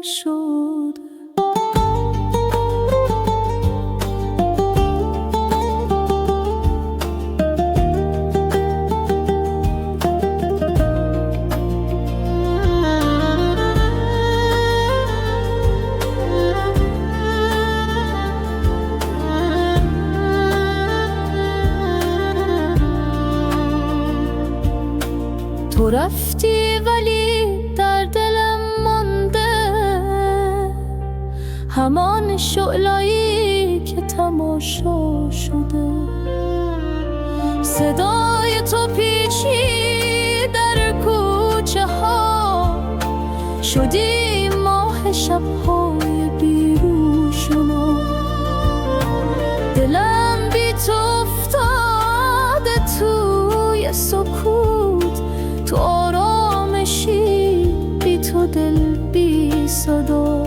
[SPEAKER 3] شده.
[SPEAKER 1] تو رفتی ولی در دلم مانده همان شعله‌ای که تماشا شده. صدای تو پیچید در کوچه ها، شدی ماه شب‌های بیروشنا. دلم بی تو افتاده توی سکوت، تو آرامشی بی تو دل بی صدا.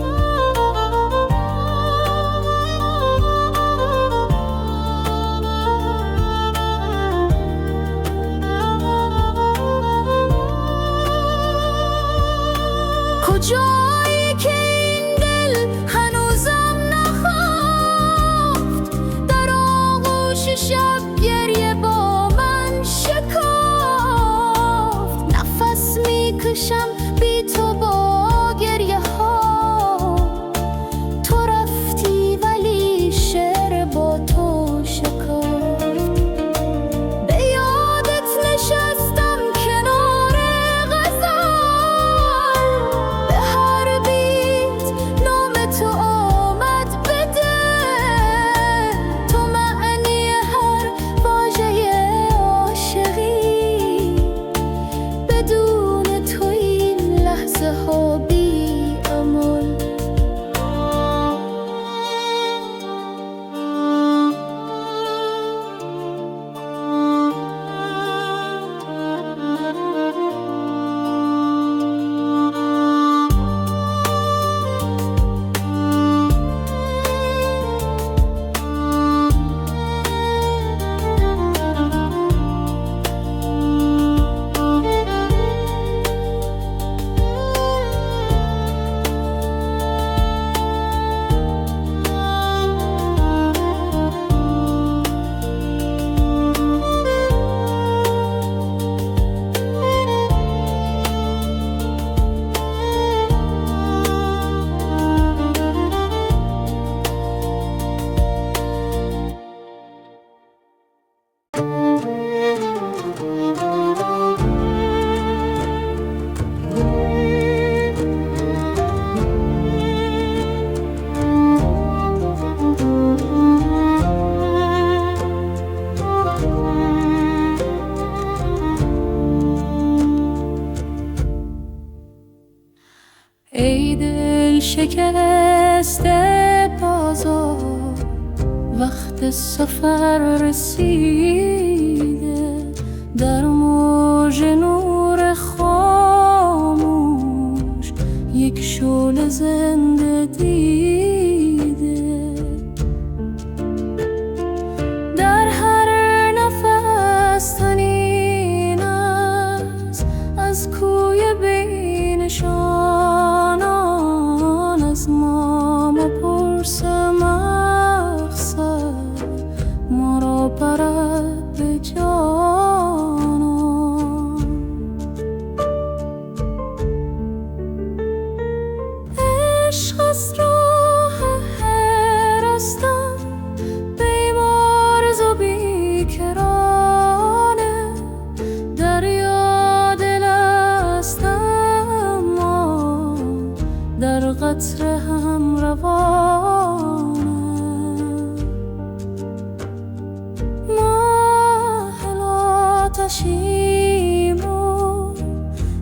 [SPEAKER 1] کجایی که این دل هنوزم نخفت، در آغوش شب گریه با من شکافت. نفس میکشم بی تو با گریه ها، تو رفتی ولی شعر با تو شکافت. به یادت نشستم کنار غزل، به هر بیت نام تو آمد به دل. تو معنی هر واژه عاشقی، بدون تو این لحظه ها بی امل. ای دل شکسته بازار، وقت سفر رسیده. در موج نور خاموش یک شعله زنده دیده. در هر نفس طنین است از کوی بینشانان. از ما مپرس مقصد، ما را برد به جانان. عشق از راه هرستم، بی‌مرز و بیکرانه. دریا دل است اما در قطره هم روانه. ما هل آتشیم و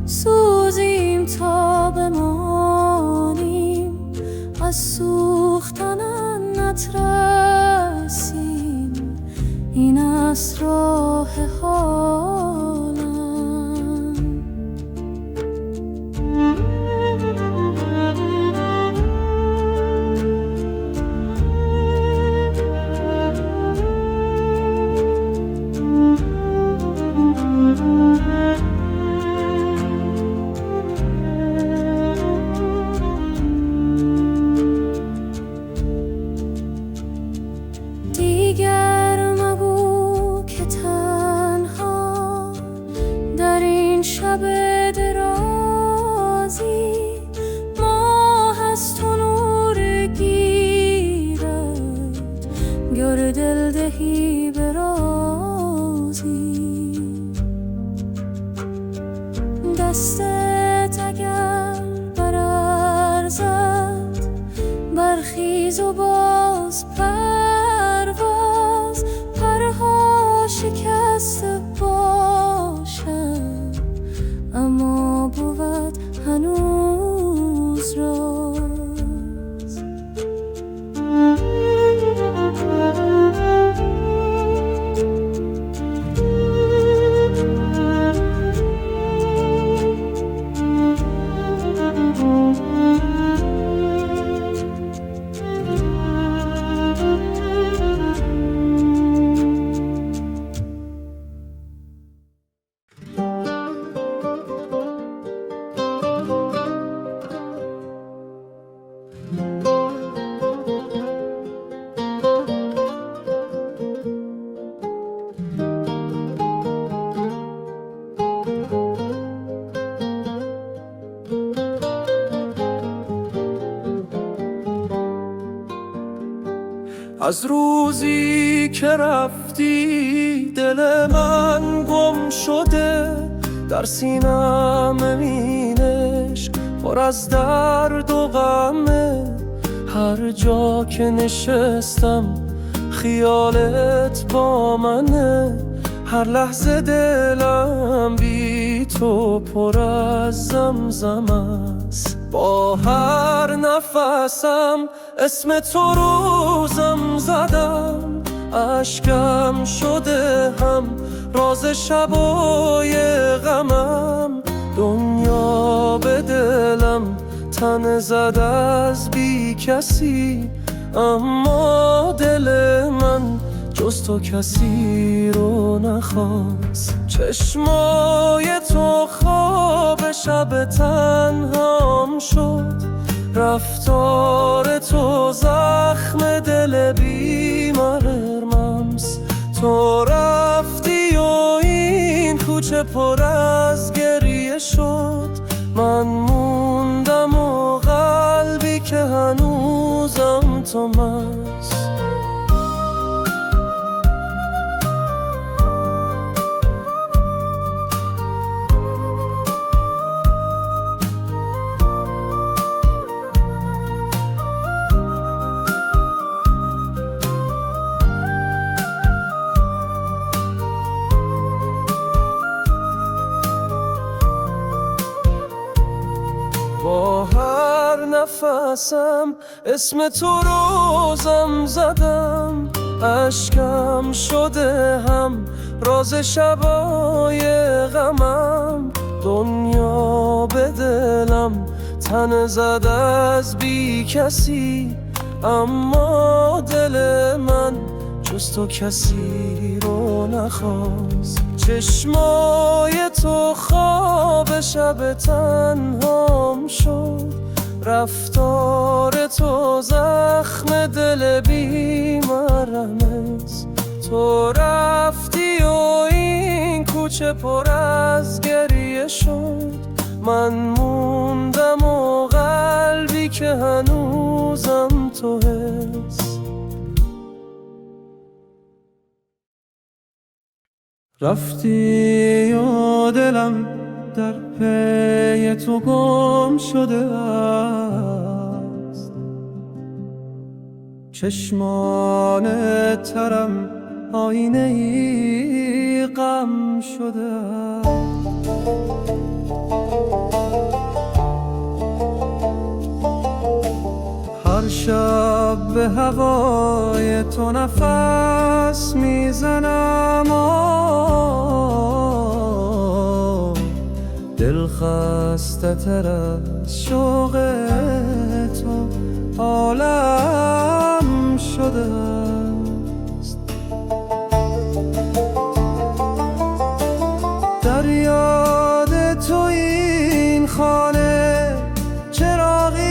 [SPEAKER 1] سوزیم تا بمانیم، از سوختن نترسیم، این است راه حالم. دیگر مگو که تنها دستت اگر برارزد برخیز و باز پرواز پرها شکسته باشد اما بود هنوز راز.
[SPEAKER 4] از روزی که رفتی دل من گم شده در سینم امینش پر از درد و غمه. هر جا که نشستم خیالت با منه، هر لحظه دلم بی تو پر از زمزم است. با هر نفسم اسم تو روزم زدم، اشکم شده هم راز شبای غمم. دنیا به دلم تن زد از بی کسی، اما دل من جز تو کسی رو نخواست. چشمای تو خواب شب تنهام شد، رفتار تو زخم دل بیمارمست. تو رفتی و این کوچه پر از گریه شد، من موندم و قلبی که هنوزم تو مست. با هر نفسم اسم تو روزم زدم، اشکم شده هم راز شبای غمم. دنیا به دلم تن زد از بی کسی، اما دل من جز تو کسی رو نخواست. چشمای تو خواب شب تنهام شد، رفتار تو زخم دل بیمارمست. تو رفتی و این کوچه پر از گریه شد، من موندم و قلبی که هنوزم تو هست. رفتی و دلم در پی تو گم شده است، چشمان ترم آینه ای غم شده است. هر شب به هوای تو نفس میزنم و دل خسته تر از شوق تو عالم شده است. در یاد تو این خانه چراغی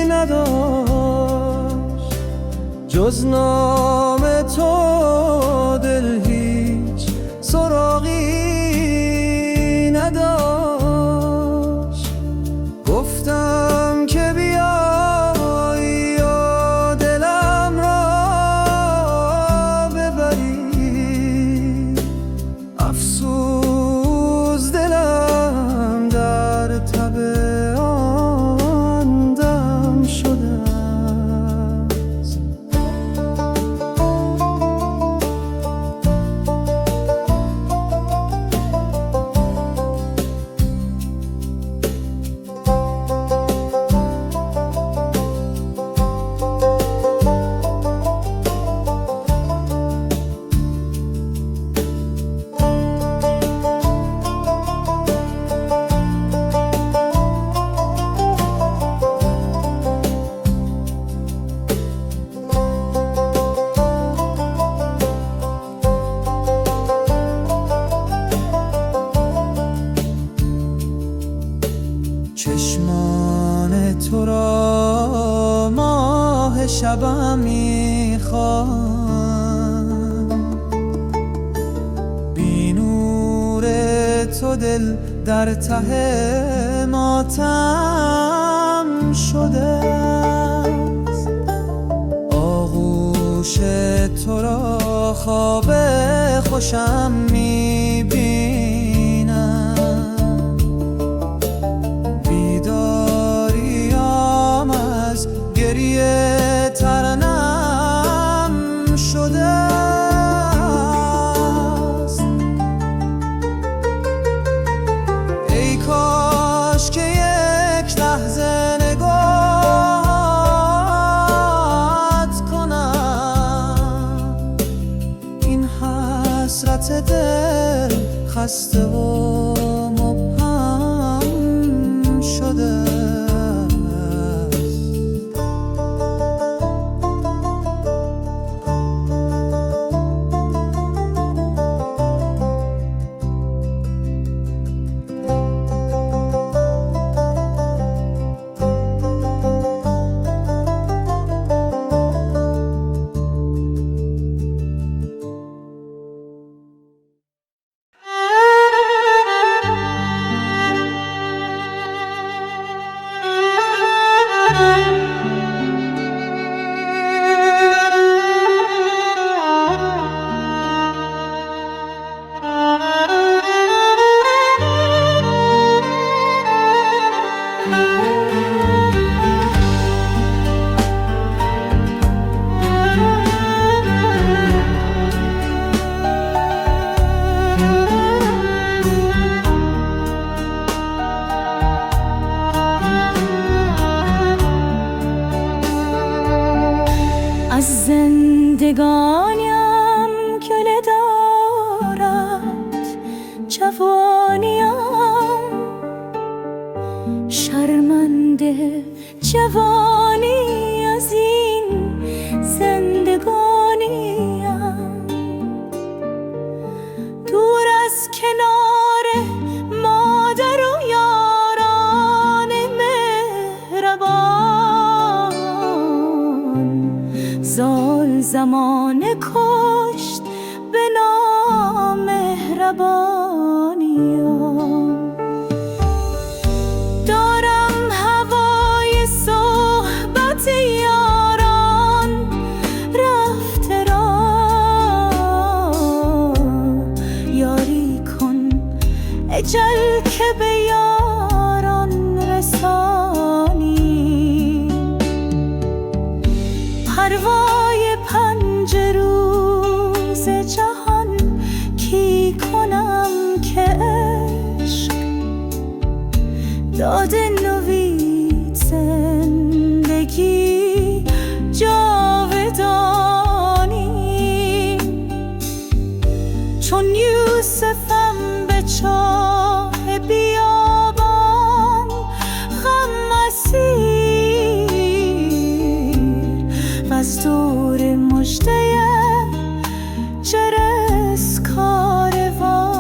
[SPEAKER 4] نداشت، جز نام تو دل هیچ سراغی نداشت. گفتم که بیایی و دلم را ببری، افسوس دلم شبم میخوام. بی نور تو دل در ته ماتم شده است. آغوش تو را خواب خوشم میبینم. بیداریام از گریه ترنم شده است. ای کاش که یک لحظه نگاهت کنم. این حسرت دل خسته و مبهم شده است.
[SPEAKER 1] از زندگانیم گله دارد جوانیم. شرمنده جوانی از این زندگانیم. دور از کنار مادر و یاران مهربان. زال زمانه کشت به نامهربانیم. دارم هوای صحبت یاران رفته را. یاری کن اجل که به یاران رسانی. پروای پنج روز جهان کی کنم که عشق داده نوید زندگی جاودانی. چون یوسفم به چاه بیابان غم اسیر و از دور مژده جرس کاروانی.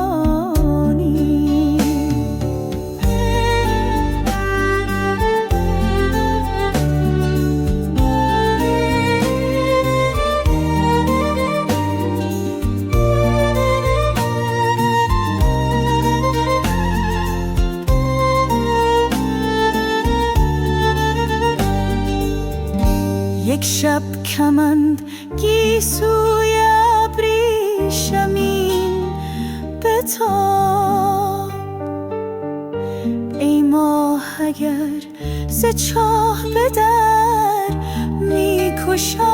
[SPEAKER 1] یک شب کمند گیسوی ابریشمین بتاب. ای ماه اگر ز چاه به در میکشانیم.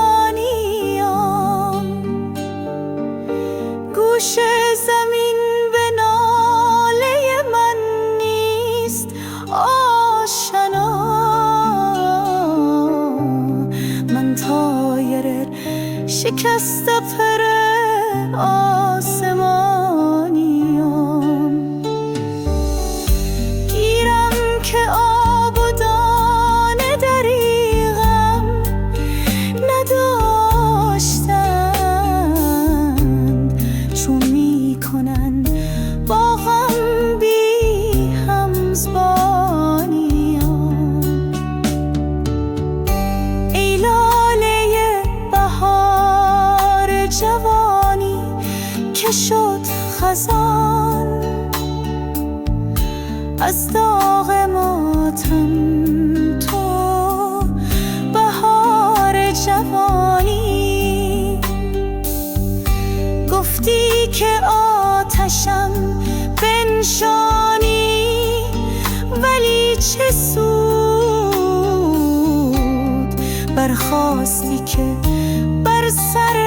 [SPEAKER 1] گوش زمین به ناله من نیست آشنا. من طایر شکست پر آسمانیم. گیرم که آب و دانه دریغم نداشتند. چون
[SPEAKER 3] نشد خزان از داغ ماتم، تو بهار جوانی گفتی که آتشم بنشانی، ولی چه سود برخاستی که بر سر